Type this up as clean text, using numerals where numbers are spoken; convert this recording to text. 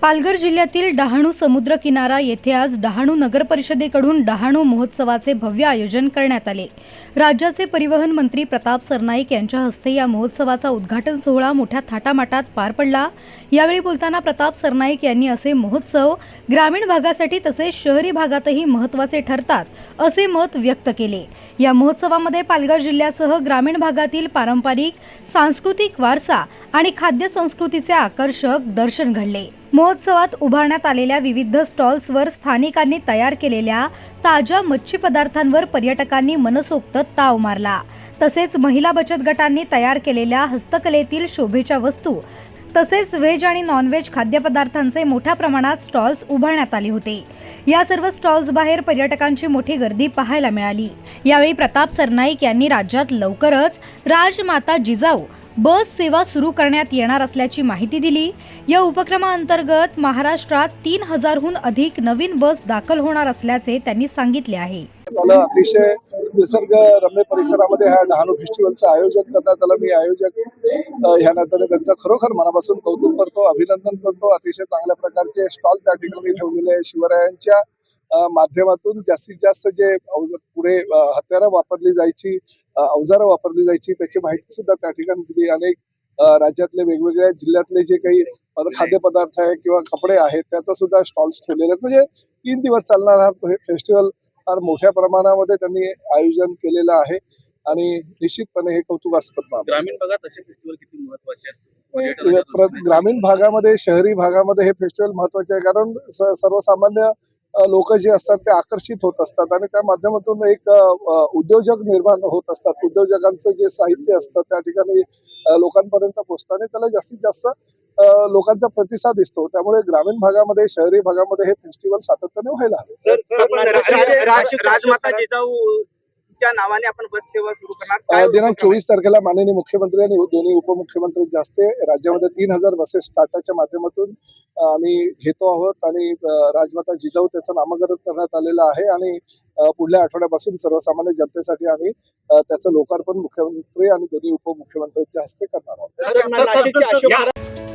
पालघर जिल्ह्यातील डहाणू समुद्र किनारा येथे आज डहाणू नगर परिषदेकडून डहाणू महोत्सवाचे भव्य आयोजन करण्यात आले। राज्याचे परिवहन मंत्री प्रताप सरनाईक यांच्या हस्ते या महोत्सवाचा उद्घाटन सोहळा मोठ्या थाटामाटात पार पडला। यावेळी बोलताना प्रताप सरनाईक यांनी असे महोत्सव ग्रामीण भागासाठी तसेच शहरी भागातही महत्त्वाचे ठरतात असे मत व्यक्त केले। या महोत्सवामध्ये पालघर जिल्ह्यासह ग्रामीण भागातील पारंपरिक सांस्कृतिक वारसा आणि खाद्य संस्कृतीचे आकर्षक दर्शन घडले। महोत्सवात उभारण्यात आलेल्या विविध स्टॉल्सवर स्थानिकांनी तयार केलेल्या ताज्या मच्छी पदार्थांवर पर्यटकांनी मनसोक्त ताव मारला। तसेच महिला बचत गटांनी तयार केलेल्या हस्तकलेतील शोभेच्या वस्तू तसेच व्हेज आणि नॉनव्हेज खाद्यपदार्थांचे मोठ्या प्रमाणात स्टॉल्स उभारण्यात आले होते। या सर्व स्टॉल्स बाहेर पर्यटकांची मोठी गर्दी पाहायला मिळाली। यावेळी प्रताप सरनाईक यांनी राज्यात लवकरच राजमाता जिजाऊ बस सेवा सुरू करण्यात येणार असल्याची माहिती दिली। या उपक्रमाअंतर्गत महाराष्ट्रात 3000हून अधिक नवीन बस दाखल होणार असल्याचे त्यांनी सांगितले आहे। अतिशय निसर्गरम्य परिसरामध्ये हा डहाणू फेस्टिवलचं आयोजन करण्यात आलं। मी आयोजक ह्या नात्याने त्यांचं खरोखर मनापासून कौतुक करतो, अभिनंदन करतो। अतिशय चांगल्या प्रकारचे स्टॉल त्या ठिकाणी ठेवलेले आहे। शिवरायांच्या माध्यमातून जास्तीत जास्त जे पुढे हत्यारं वापरली जायची, अवजारं वापरली जायची त्याची माहिती सुद्धा त्या ठिकाणी दिली। अनेक राज्यातले वेगवेगळ्या जिल्ह्यातले जे काही खाद्यपदार्थ आहे किंवा कपडे आहेत त्याचा सुद्धा स्टॉल्स ठेवलेले आहेत। म्हणजे 3 दिवस चालणारा हा फेस्टिवल फार मोठ्या प्रमाणामध्ये त्यांनी आयोजन केलेलं आहे आणि निश्चितपणे हे कौतुकास्पद बाब आहे। ग्रामीण भागात असे फेस्टिवल किती महत्त्वाचे आहेत? ग्रामीण भागामध्ये, शहरी भागामध्ये हे फेस्टिवल महत्त्वाचे आहे, कारण सर्वसामान्य लोक जे असतात ते आकर्षित होत असतात आणि त्या माध्यमातून एक उद्योजक निर्माण होत असतात। उद्योजकांचं जे साहित्य असतं त्या ठिकाणी लोकांपर्यंत पोहोचतं आणि त्याला जास्तीत जास्त लोकांचा प्रतिसाद दिसतो। त्यामुळे ग्रामीण भागामध्ये, शहरी भागामध्ये हे फेस्टिवल सातत्याने व्हायला हवे। राजमाता जिजाऊच्या नावाने आपण बस सेवा सुरू करणार। दिनांक 24 तारखेला माननीय मुख्यमंत्री आणि दोन्ही उपमुख्यमंत्र्यांच्या हस्ते राज्यामध्ये 3000 बसेस टाटाच्या माध्यमातून आम्ही घेतो आहोत आणि राजमाता जिजाऊ त्याचं नामकरण करण्यात आलेलं आहे आणि पुढल्या आठवड्यापासून सर्वसामान्य जनतेसाठी आम्ही त्याचं लोकार्पण मुख्यमंत्री आणि दोन्ही उपमुख्यमंत्र्यांच्या हस्ते करणार आहोत।